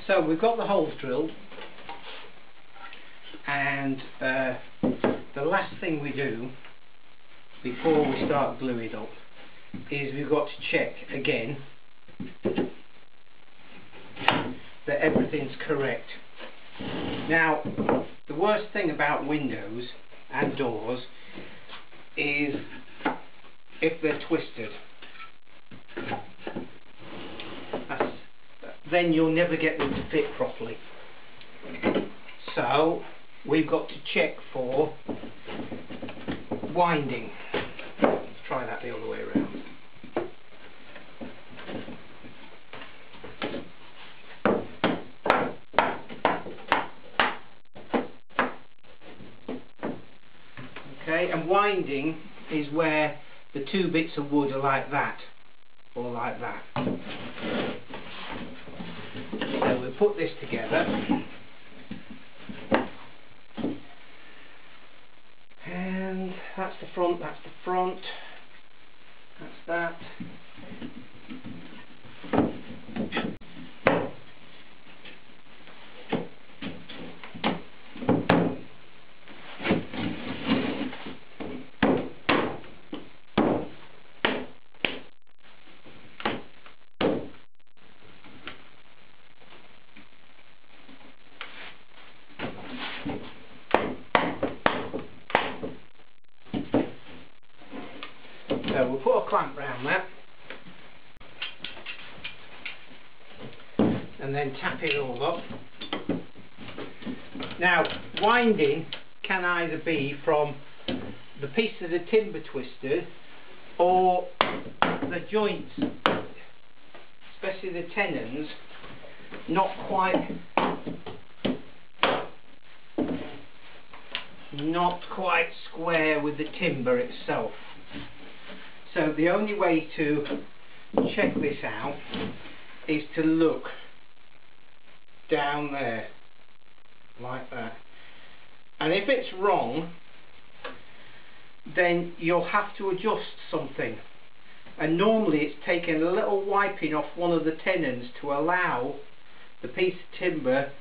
So we've got the holes drilled, and the last thing we do before we start gluing it up is we've got to check again that everything's correct. Now, the worst thing about windows and doors is if they're twisted. Then you'll never get them to fit properly. So we've got to check for winding. Let's try that the other way around. Okay, and winding is where the two bits of wood are like that, or like that. So we'll put this together, and that's the front, that's the front, that's that. So we'll put a clamp round that and then tap it all up. Now, winding can either be from the piece of the timber twisted or the joints, especially the tenons, not quite square with the timber itself. So the only way to check this out is to look down there like that, and if it's wrong then you'll have to adjust something, and normally it's taking a little wiping off one of the tenons to allow the piece of timber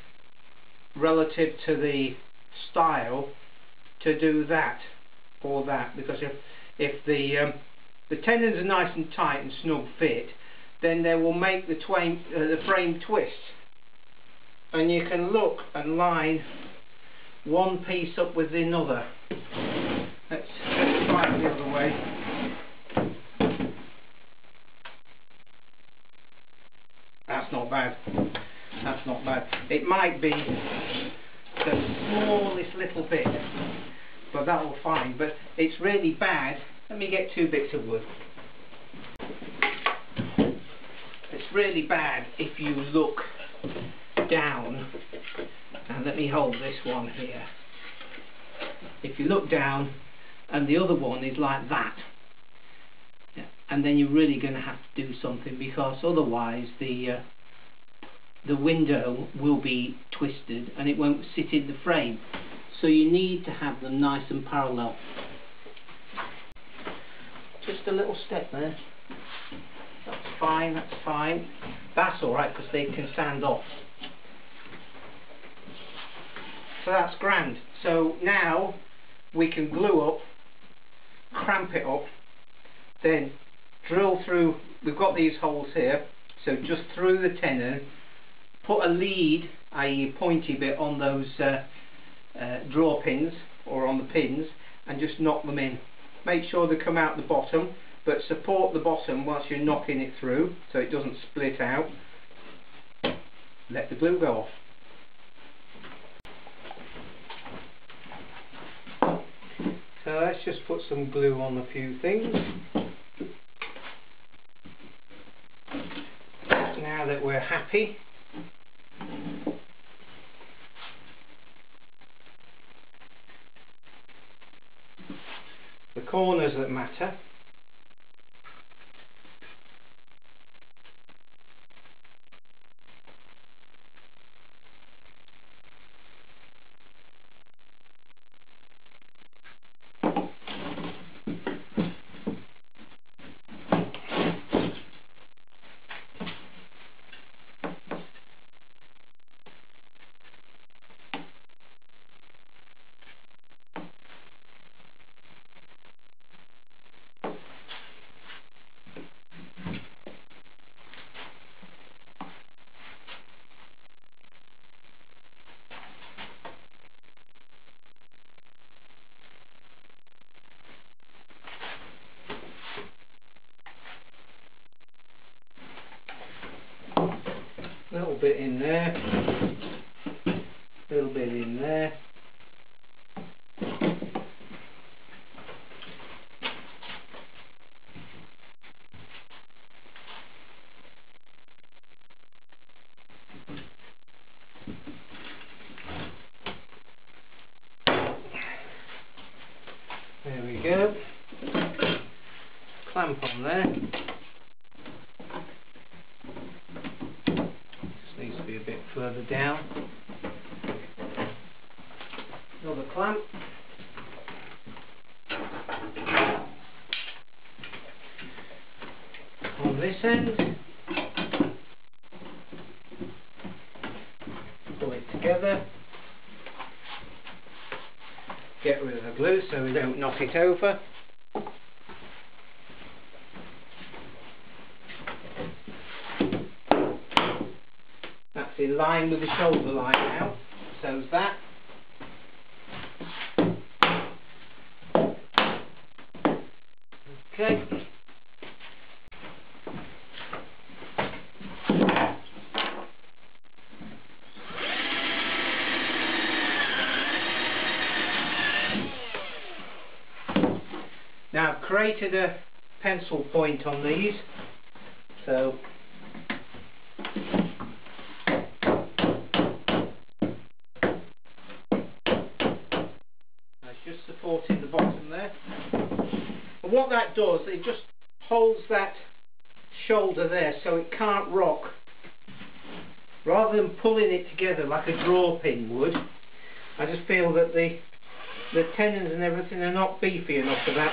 relative to the style to do that or that, because if the tenons are nice and tight and snug fit, then they will make the frame twist, and you can look and line one piece up with another. Let's try it the other way. That's not bad. That's not bad. It might be the smallest little bit, but that will fine. But it's really bad. Let me get two bits of wood. It's really bad if you look down, and let me hold this one here. If you look down and the other one is like that, and then you're really going to have to do something, because otherwise the window will be twisted and it won't sit in the frame. So you need to have them nice and parallel. Just a little step there. That's fine, that's fine. That's alright because they can stand off. So that's grand. So now we can glue up, cramp it up, then drill through. We've got these holes here, so just through the tenon, put a lead, i.e. a pointy bit, on those draw pins or on the pins, and just knock them in. Make sure they come out the bottom, but support the bottom whilst you're knocking it through so it doesn't split out. Let the glue go off. So let's just put some glue on a few things. Now that we're happy, the corners that matter. bit in there, a little bit in there. There we go. Clamp on there. Just needs to be a bit further down. Another clamp. On this end. Pull it together. Get rid of the glue so we don't knock it over. That's in line with the shoulder line now, so's that. Okay. Now I've created a pencil point on these, so that's just supporting the bottom there. And what that does, it just holds that shoulder there so it can't rock. Rather than pulling it together like a draw pin would, I just feel that the tenons and everything are not beefy enough for that.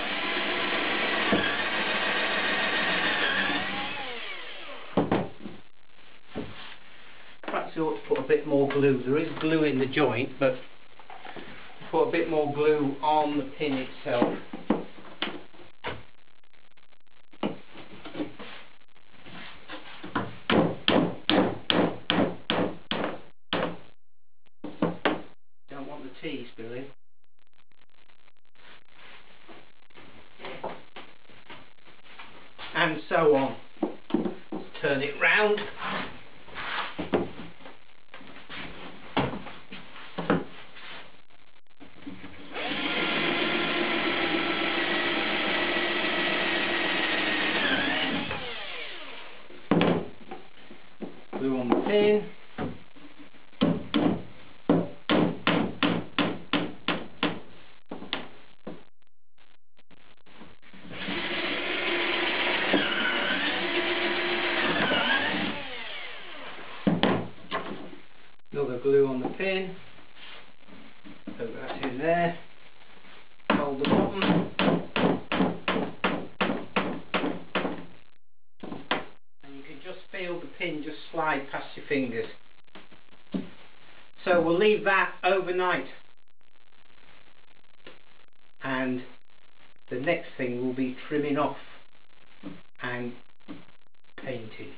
Perhaps you ought to put a bit more glue. There is glue in the joint, but put a bit more glue on the pin itself. Don't want the tea spilling. And so on. Let's turn it round. Glue on the pin. Another glue on the pin. Put that in there. Hold the bottom. And you can just feel the pin just slide past your fingers. So we'll leave that overnight. And the next thing will be trimming off and painting.